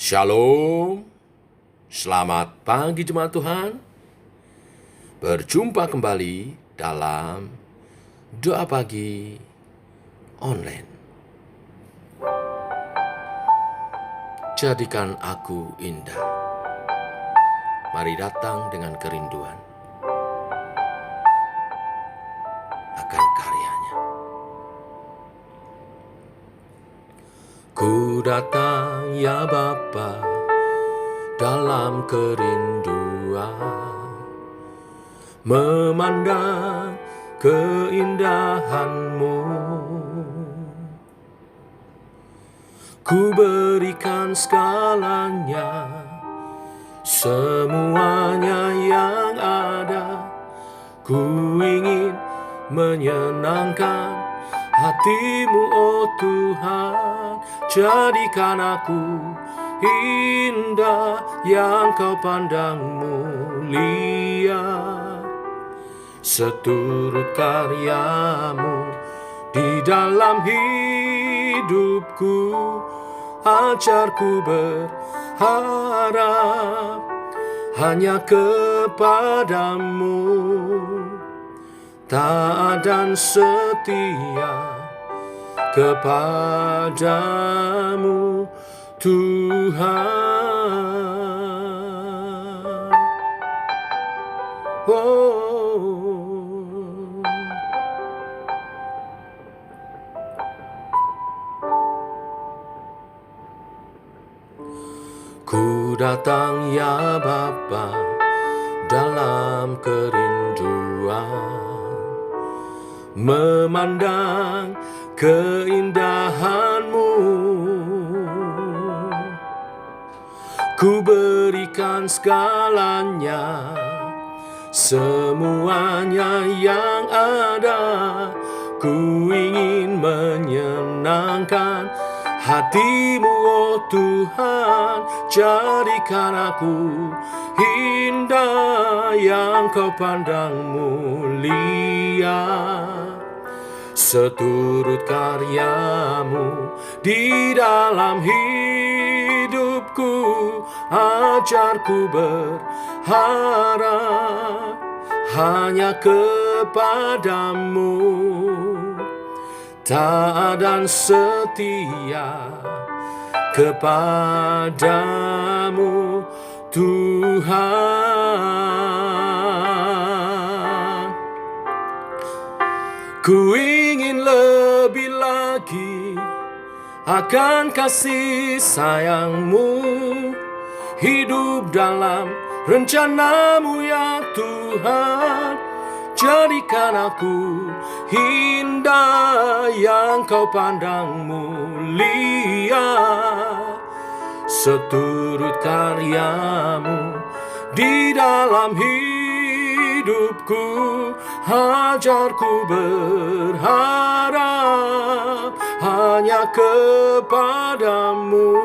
Shalom, selamat pagi jemaat Tuhan. Berjumpa kembali dalam doa pagi online. Jadikan aku indah. Mari datang dengan kerinduan akan karyanya. Ku datang ya Bapa dalam kerinduan, memandang keindahan-Mu. Ku berikan segalanya, semuanya yang ada. Ku ingin menyenangkan hati-Mu, oh Tuhan. Jadikan aku indah yang Kau pandang mulia, seturut karya-Mu di dalam hidupku. Ajarku berharap hanya kepadamu, taat dan setia kepadamu Tuhan. Ku datang ya Bapa dalam kerinduan, memandang keindahan-Mu. Ku berikan segalanya, semuanya yang ada. Ku ingin menyenangkan hati-Mu, oh Tuhan. Jadikan aku indah yang Kau pandang mulia, seturut karya-Mu di dalam hidupku. Ajarku berharap hanya kepadamu, taat dan setia kepadamu Tuhan. Ku ingin lebih lagi akan kasih sayang-Mu, hidup dalam rencana-Mu ya Tuhan. Jadikan aku indah yang Kau pandang mulia, seturut karya-Mu di dalam hidupku. Ajarku berharap hanya kepadamu,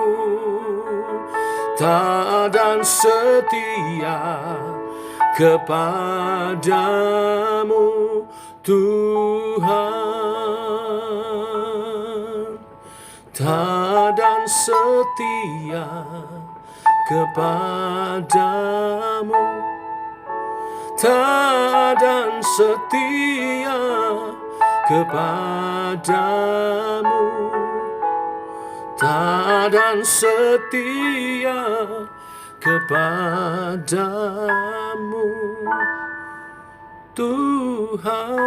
taat dan setia kepadamu Tuhan. Taat dan setia kepadamu, taat dan setia kepadamu, taat dan setia kepadamu Tuhan.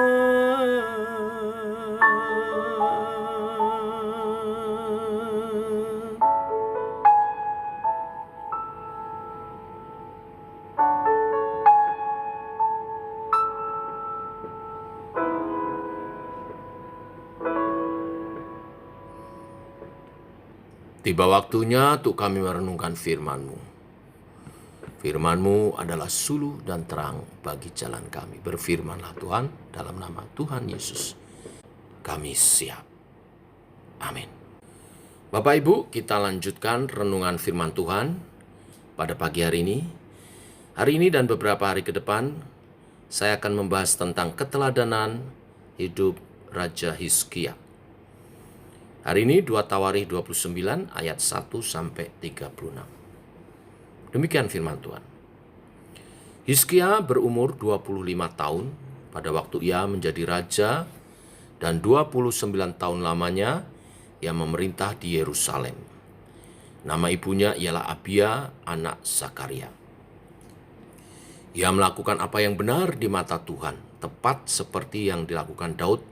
Tiba waktunya untuk kami merenungkan firman-Mu. Firman-Mu adalah suluh dan terang bagi jalan kami. Berfirmanlah Tuhan, dalam nama Tuhan Yesus kami siap. Amin. Bapak Ibu, kita lanjutkan renungan firman Tuhan pada pagi hari ini. Hari ini dan beberapa hari ke depan, saya akan membahas tentang keteladanan hidup Raja Hizkia. Hari ini 2 Tawarikh 29 ayat 1-36. Demikian firman Tuhan. Hizkia berumur 25 tahun pada waktu ia menjadi raja, dan 29 tahun lamanya ia memerintah di Yerusalem. Nama ibunya ialah Abia, anak Zakaria. Ia melakukan apa yang benar di mata Tuhan, tepat seperti yang dilakukan Daud,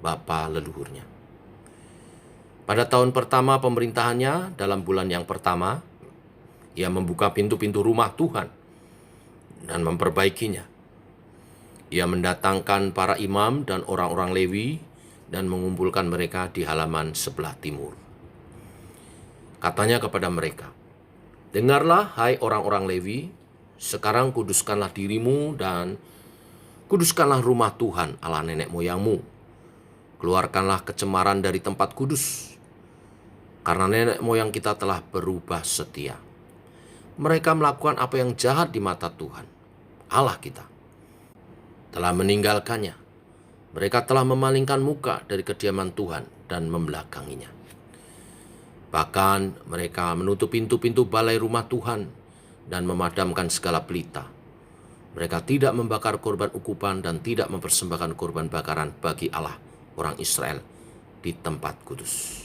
bapa leluhurnya. Pada tahun pertama pemerintahannya, dalam bulan yang pertama, ia membuka pintu-pintu rumah Tuhan dan memperbaikinya. Ia mendatangkan para imam dan orang-orang Lewi dan mengumpulkan mereka di halaman sebelah timur. Katanya kepada mereka, "Dengarlah, hai orang-orang Lewi, sekarang kuduskanlah dirimu dan kuduskanlah rumah Tuhan Allah nenek moyangmu. Keluarkanlah kecemaran dari tempat kudus, karena nenek moyang kita telah berubah setia. Mereka melakukan apa yang jahat di mata Tuhan, Allah kita. Telah meninggalkannya. Mereka telah memalingkan muka dari kediaman Tuhan dan membelakanginya. Bahkan mereka menutup pintu-pintu balai rumah Tuhan dan memadamkan segala pelita. Mereka tidak membakar korban ukupan dan tidak mempersembahkan korban bakaran bagi Allah orang Israel di tempat kudus.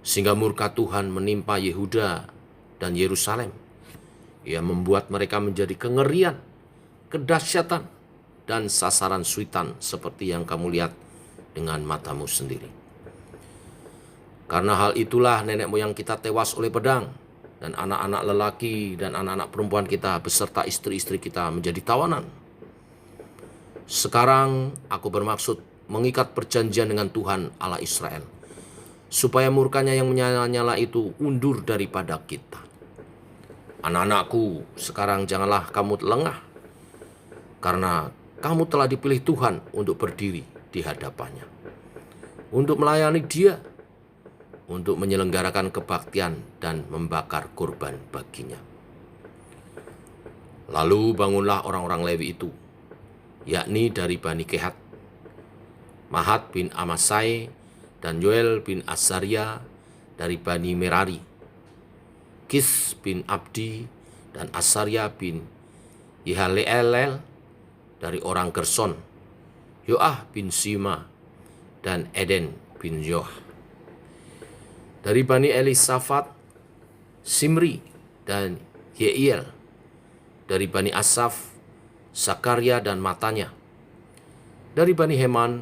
Sehingga murka Tuhan menimpa Yehuda dan Yerusalem. Ia membuat mereka menjadi kengerian, kedahsyatan, dan sasaran suitan seperti yang kamu lihat dengan matamu sendiri. Karena hal itulah nenek moyang kita tewas oleh pedang, dan anak-anak lelaki dan anak-anak perempuan kita beserta istri-istri kita menjadi tawanan. Sekarang aku bermaksud mengikat perjanjian dengan Tuhan Allah Israel, supaya murkanya yang menyala-nyala itu undur daripada kita. Anak-anakku, sekarang janganlah kamu lengah, karena kamu telah dipilih Tuhan untuk berdiri di hadapannya, untuk melayani Dia, untuk menyelenggarakan kebaktian dan membakar korban baginya. Lalu bangunlah orang-orang Lewi itu, yakni dari Bani Kehat, Mahat bin Amasai, dan Yoel bin Azaria dari Bani Merari, Kis bin Abdi, dan Asaria bin Yehalelel dari orang Gerson, Yoah bin Sima, dan Eden bin Yoah. Dari Bani Elisafat, Simri dan Yeiel. Dari Bani Asaf, Zakaria dan Matanya. Dari Bani Heman,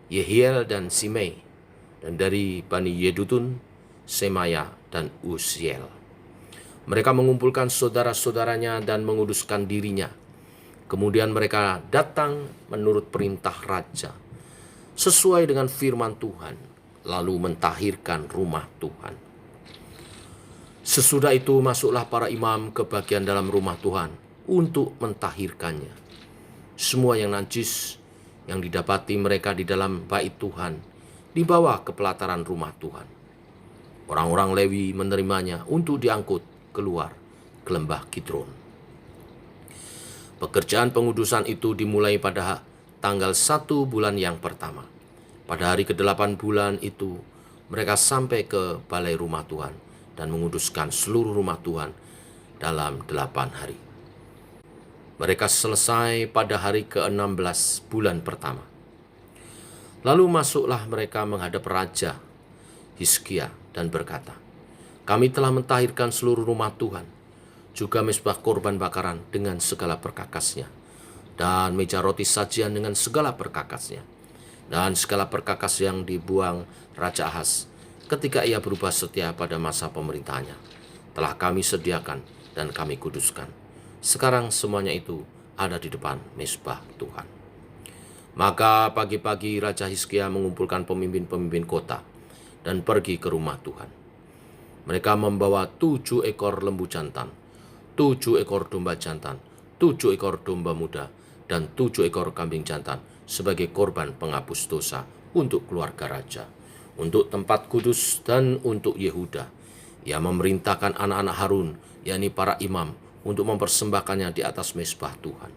Yehiel dan Simei. Dan dari Bani Yedutun, Semaya dan Uziel. Mereka mengumpulkan saudara-saudaranya dan menguduskan dirinya. Kemudian mereka datang menurut perintah raja, sesuai dengan firman Tuhan, lalu mentahirkan rumah Tuhan. Sesudah itu masuklah para imam ke bagian dalam rumah Tuhan untuk mentahirkannya. Semua yang najis yang didapati mereka di dalam bait Tuhan dibawa ke pelataran rumah Tuhan. Orang-orang Lewi menerimanya untuk diangkut keluar ke lembah Kidron. Pekerjaan pengudusan itu dimulai pada tanggal 1 bulan yang pertama. Pada hari ke-8 bulan itu, mereka sampai ke balai rumah Tuhan dan menguduskan seluruh rumah Tuhan dalam 8 hari. Mereka selesai pada hari ke-16 bulan pertama. Lalu masuklah mereka menghadap Raja Hizkia dan berkata, "Kami telah mentahirkan seluruh rumah Tuhan, juga mezbah korban bakaran dengan segala perkakasnya, dan meja roti sajian dengan segala perkakasnya, dan segala perkakas yang dibuang Raja Ahaz ketika ia berubah setia pada masa pemerintahannya, telah kami sediakan dan kami kuduskan. Sekarang semuanya itu ada di depan mezbah Tuhan." Maka pagi-pagi Raja Hizkia mengumpulkan pemimpin-pemimpin kota dan pergi ke rumah Tuhan. Mereka membawa 7 ekor lembu jantan, 7 ekor domba jantan, 7 ekor domba muda, dan 7 ekor kambing jantan sebagai korban penghapus dosa untuk keluarga raja, untuk tempat kudus dan untuk Yehuda. Ia memerintahkan anak-anak Harun, yakni para imam, untuk mempersembahkannya di atas mezbah Tuhan.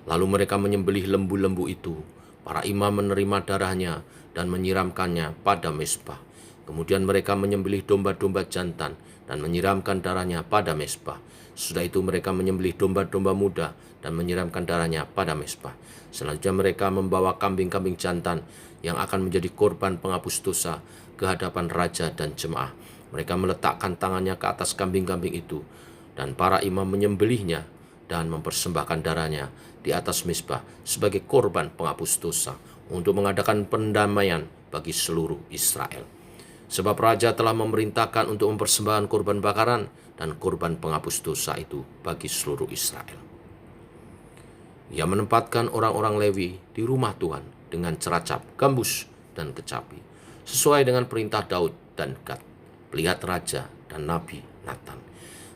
Lalu mereka menyembelih lembu-lembu itu. Para imam menerima darahnya dan menyiramkannya pada mezbah. Kemudian mereka menyembelih domba-domba jantan dan menyiramkan darahnya pada mezbah. Sesudah itu mereka menyembelih domba-domba muda dan menyiramkan darahnya pada mezbah. Selanjutnya mereka membawa kambing-kambing jantan yang akan menjadi korban penghapus dosa ke hadapan raja dan jemaah. Mereka meletakkan tangannya ke atas kambing-kambing itu, dan para imam menyembelihnya dan mempersembahkan darahnya di atas mezbah sebagai korban penghapus dosa untuk mengadakan pendamaian bagi seluruh Israel. Sebab raja telah memerintahkan untuk mempersembahkan korban bakaran dan korban penghapus dosa itu bagi seluruh Israel. Ia menempatkan orang-orang Lewi di rumah Tuhan dengan ceracap, gambus, dan kecapi, sesuai dengan perintah Daud dan Gad, pelihat raja dan Nabi Nathan.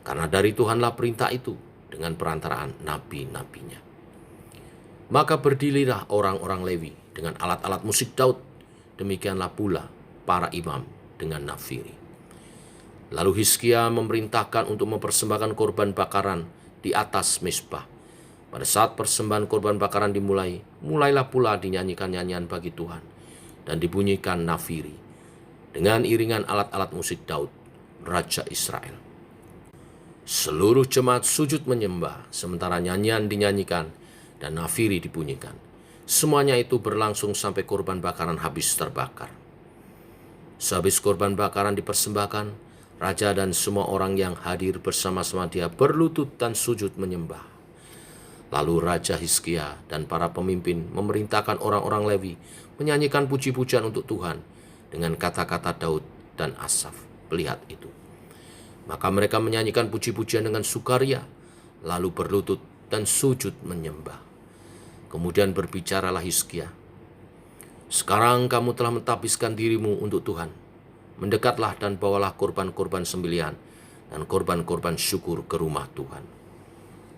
Karena dari Tuhanlah perintah itu dengan perantaraan nabi-nabinya. Maka berdirilah orang-orang Lewi dengan alat-alat musik Daud, demikianlah pula para imam dengan nafiri. Lalu Hizkia memerintahkan untuk mempersembahkan korban bakaran di atas mezbah. Pada saat persembahan korban bakaran dimulai, mulailah pula dinyanyikan nyanyian bagi Tuhan dan dibunyikan nafiri dengan iringan alat-alat musik Daud, Raja Israel. Seluruh jemaat sujud menyembah sementara nyanyian dinyanyikan dan nafiri dibunyikan. Semuanya itu berlangsung sampai korban bakaran habis terbakar. Sehabis korban bakaran dipersembahkan, raja dan semua orang yang hadir bersama-sama dia berlutut dan sujud menyembah. Lalu Raja Hizkia dan para pemimpin memerintahkan orang-orang Lewi menyanyikan puji-pujian untuk Tuhan dengan kata-kata Daud dan Asaf, pelihat itu. Maka mereka menyanyikan puji-pujian dengan sukaria, lalu berlutut dan sujud menyembah. Kemudian berbicaralah Hizkia, "Sekarang kamu telah mentapiskan dirimu untuk Tuhan. Mendekatlah dan bawalah korban-korban sembelihan dan korban-korban syukur ke rumah Tuhan."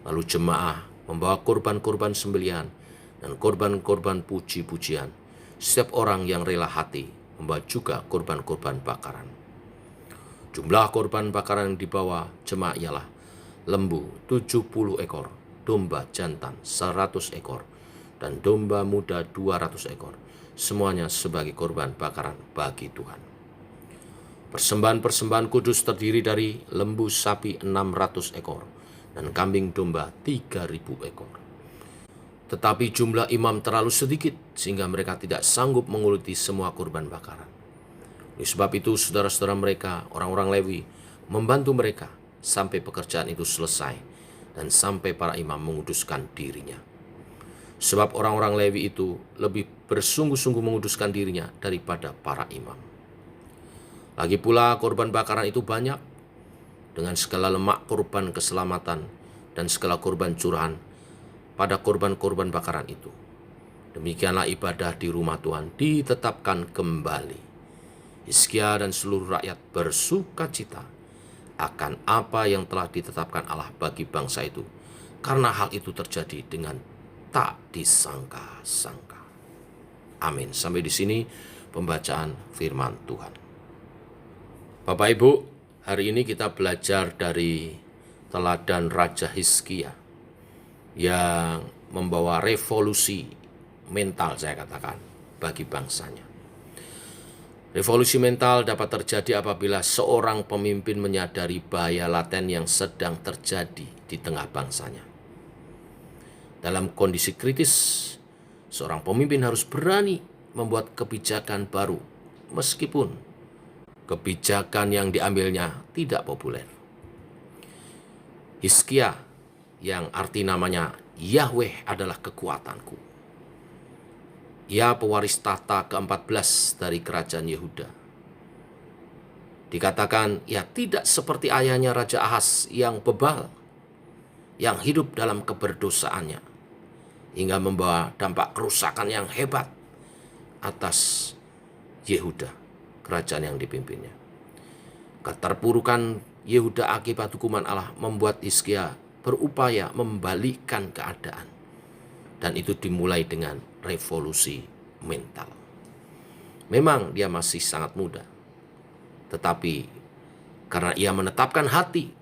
Lalu jemaah membawa korban-korban sembelihan dan korban-korban puji-pujian. Setiap orang yang rela hati membawa juga korban-korban bakaran. Jumlah korban bakaran yang dibawa jemaah ialah lembu 70 ekor, domba jantan 100 ekor, dan domba muda 200 ekor, semuanya sebagai korban bakaran bagi Tuhan. Persembahan-persembahan kudus terdiri dari lembu sapi 600 ekor dan kambing domba 3.000 ekor. Tetapi jumlah imam terlalu sedikit sehingga mereka tidak sanggup menguluti semua korban bakaran. Oleh sebab itu saudara-saudara mereka, orang-orang Lewi, membantu mereka sampai pekerjaan itu selesai dan sampai para imam menguduskan dirinya. Sebab orang-orang Lewi itu lebih bersungguh-sungguh menguduskan dirinya daripada para imam. Lagi pula korban bakaran itu banyak, dengan segala lemak korban keselamatan dan segala korban curahan pada korban-korban bakaran itu. Demikianlah ibadah di rumah Tuhan ditetapkan kembali. Hizkia dan seluruh rakyat bersuka cita akan apa yang telah ditetapkan Allah bagi bangsa itu, karena hal itu terjadi dengan tak disangka-sangka. Amin. Sampai di sini pembacaan firman Tuhan. Bapak Ibu, hari ini kita belajar dari teladan Raja Hizkia yang membawa revolusi mental, saya katakan, bagi bangsanya. Revolusi mental dapat terjadi apabila seorang pemimpin menyadari bahaya laten yang sedang terjadi di tengah bangsanya. Dalam kondisi kritis, seorang pemimpin harus berani membuat kebijakan baru, meskipun kebijakan yang diambilnya tidak populer. Hizkia, yang arti namanya Yahweh adalah kekuatanku. Ia pewaris tahta ke-14 dari kerajaan Yehuda. Dikatakan ia tidak seperti ayahnya Raja Ahaz yang bebal, yang hidup dalam keberdosaannya, hingga membawa dampak kerusakan yang hebat atas Yehuda, kerajaan yang dipimpinnya. Keterpurukan Yehuda akibat hukuman Allah membuat Hizkia berupaya membalikkan keadaan. Dan itu dimulai dengan revolusi mental. Memang dia masih sangat muda, tetapi karena ia menetapkan hati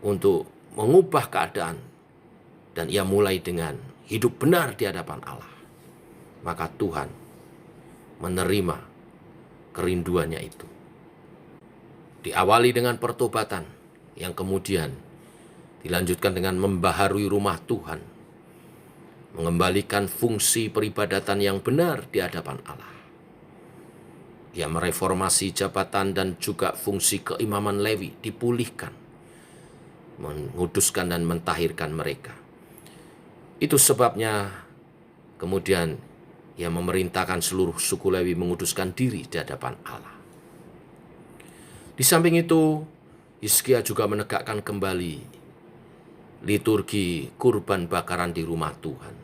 untuk mengubah keadaan dan ia mulai dengan hidup benar di hadapan Allah, maka Tuhan menerima kerinduannya itu. Diawali dengan pertobatan yang kemudian dilanjutkan dengan membaharui rumah Tuhan, mengembalikan fungsi peribadatan yang benar di hadapan Allah. Ia mereformasi jabatan dan juga fungsi keimaman Lewi dipulihkan, menguduskan dan mentahirkan mereka. Itu sebabnya kemudian ia memerintahkan seluruh suku Lewi menguduskan diri di hadapan Allah. Di samping itu, Hizkia juga menegakkan kembali liturgi kurban bakaran di rumah Tuhan,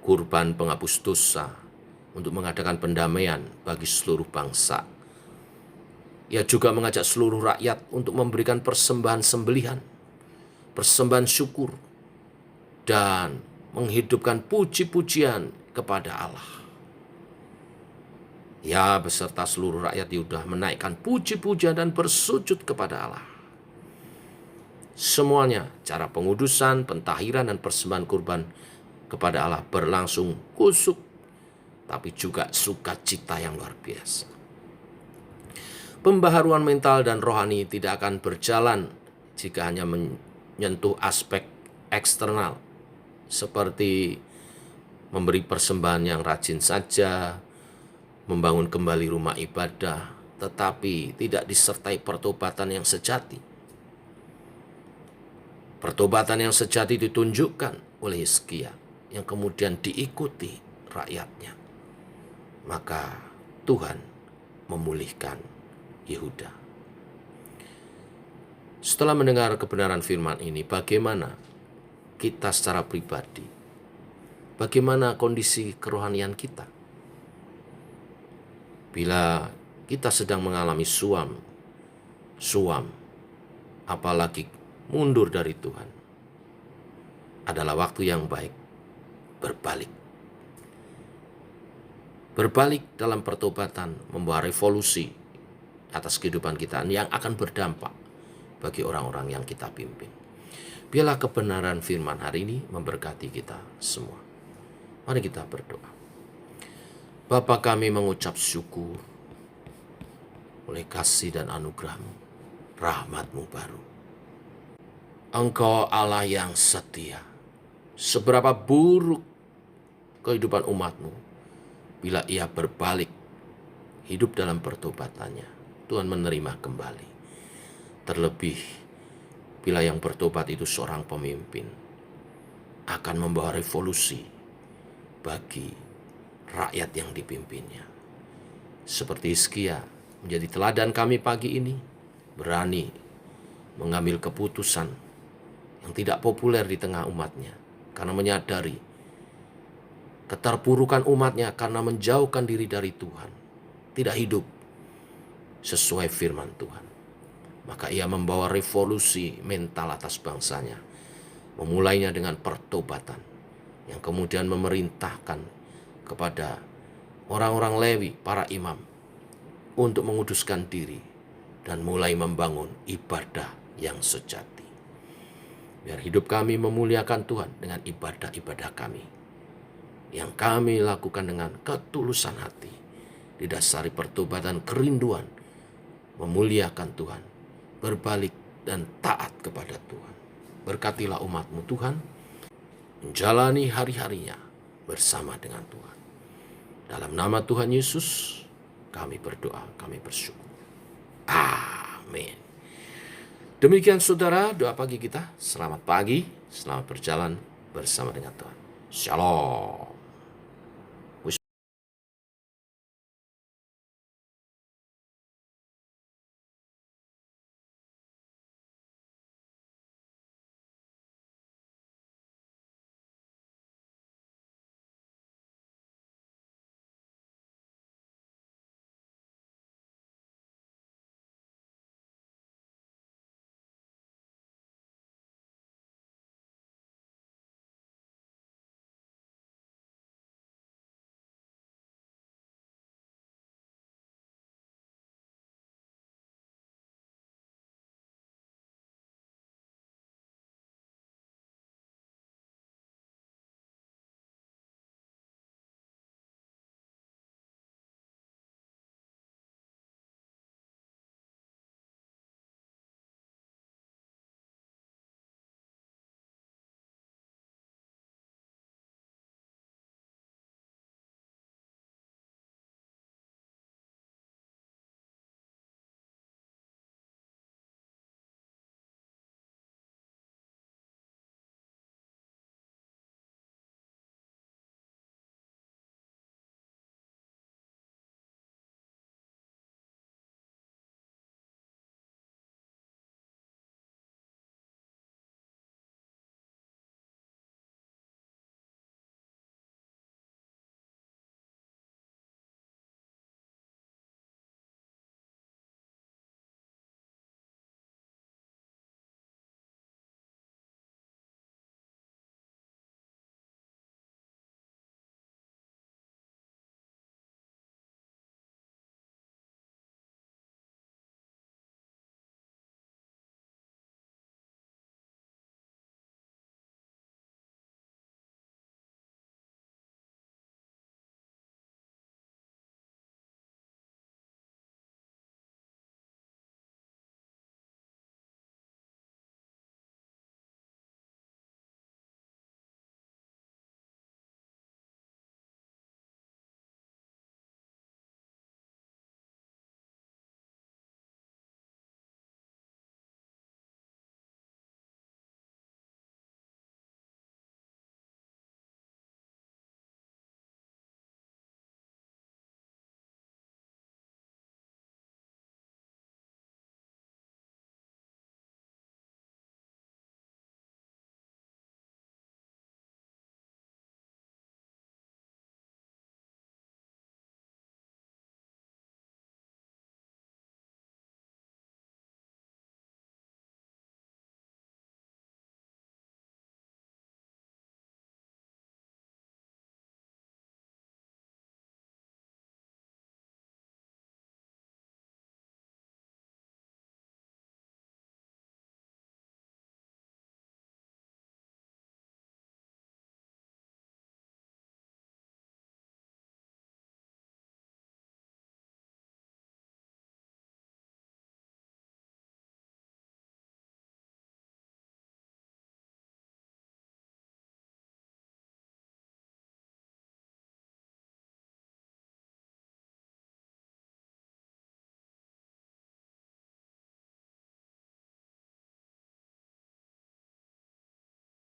kurban penghapus dosa untuk mengadakan pendamaian bagi seluruh bangsa. Ia juga mengajak seluruh rakyat untuk memberikan persembahan sembelihan, persembahan syukur, dan menghidupkan puji-pujian kepada Allah. Ya, beserta seluruh rakyat Yehuda menaikkan puji-pujian dan bersujud kepada Allah. Semuanya, cara pengudusan, pentahiran, dan persembahan kurban kepada Allah berlangsung kusuk, tapi juga sukacita yang luar biasa. Pembaharuan mental dan rohani tidak akan berjalan jika hanya menyentuh aspek eksternal, seperti memberi persembahan yang rajin saja, membangun kembali rumah ibadah, tetapi tidak disertai pertobatan yang sejati. Pertobatan yang sejati ditunjukkan oleh Hizkia yang kemudian diikuti rakyatnya. Maka Tuhan memulihkan Yehuda. Setelah mendengar kebenaran firman ini, bagaimana kita secara pribadi? Bagaimana kondisi kerohanian kita? Bila kita sedang mengalami suam, apalagi mundur dari Tuhan, adalah waktu yang baik berbalik. Berbalik dalam pertobatan membawa revolusi atas kehidupan kita yang akan berdampak bagi orang-orang yang kita pimpin. Biarlah kebenaran firman hari ini memberkati kita semua. Mari kita berdoa. Bapa, kami mengucap syukur oleh kasih dan anugerah-Mu, rahmat-Mu baru. Engkau Allah yang setia. Seberapa buruk kehidupan umat-Mu, bila ia berbalik hidup dalam pertobatannya, Tuhan menerima kembali. Terlebih bila yang bertobat itu seorang pemimpin, akan membawa revolusi bagi rakyat yang dipimpinnya. Seperti Hizkia menjadi teladan kami pagi ini, berani mengambil keputusan yang tidak populer di tengah umatnya, karena menyadari keterpurukan umatnya karena menjauhkan diri dari Tuhan, tidak hidup sesuai firman Tuhan. Maka ia membawa revolusi mental atas bangsanya, memulainya dengan pertobatan, yang kemudian memerintahkan kepada orang-orang Lewi, para imam, untuk menguduskan diri dan mulai membangun ibadah yang sejati. Biar hidup kami memuliakan Tuhan dengan ibadah-ibadah kami, yang kami lakukan dengan ketulusan hati, didasari pertobatan kerinduan, memuliakan Tuhan, berbalik dan taat kepada Tuhan. Berkatilah umat-Mu Tuhan, menjalani hari-harinya bersama dengan Tuhan. Dalam nama Tuhan Yesus, kami berdoa, kami bersyukur. Amin. Demikian saudara, doa pagi kita. Selamat pagi, selamat berjalan bersama dengan Tuhan. Shalom.